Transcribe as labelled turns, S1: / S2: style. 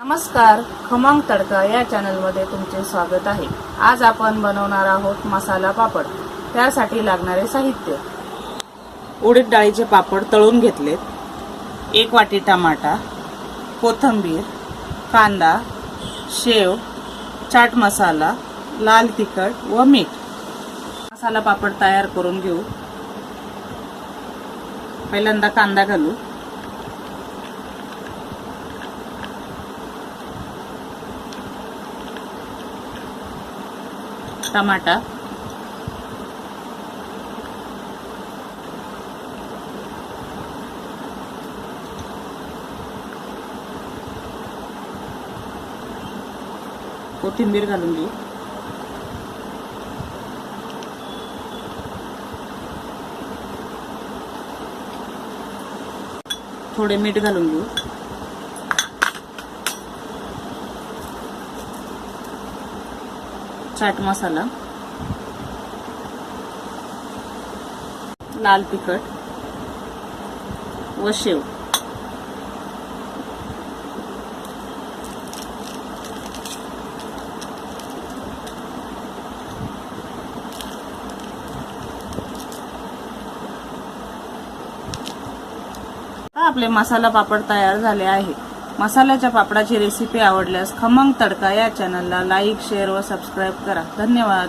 S1: नमस्कार, खमंग तडका या चॅनलमध्ये तुमचे स्वागत आहे। आज आपण बनवणार आहोत मसाला पापड। त्यासाठी लागणारे साहित्य: उडीद डाळीचे पापड तळून घेतलेत, 1 वाटी टमाटा, कोथिंबीर, कांदा, शेव, चाट मसाला, लाल तिखट व मीठ। मसाला पापड तयार करून घेऊ। पहिल्यांदा कांदा घालू, टमाटा, कोथिंबीर घालून घेऊ, थोडे मीठ घालून घेऊ, चाट मसाला, लाल तिखट व शेव। आपले मसाला पापड तयार झाले आहे। मसाल्याच्या पापडाची रेसिपी आवडल्यास खमंग तडका या चॅनलला लाईक, शेअर व सबस्क्राईब करा। धन्यवाद।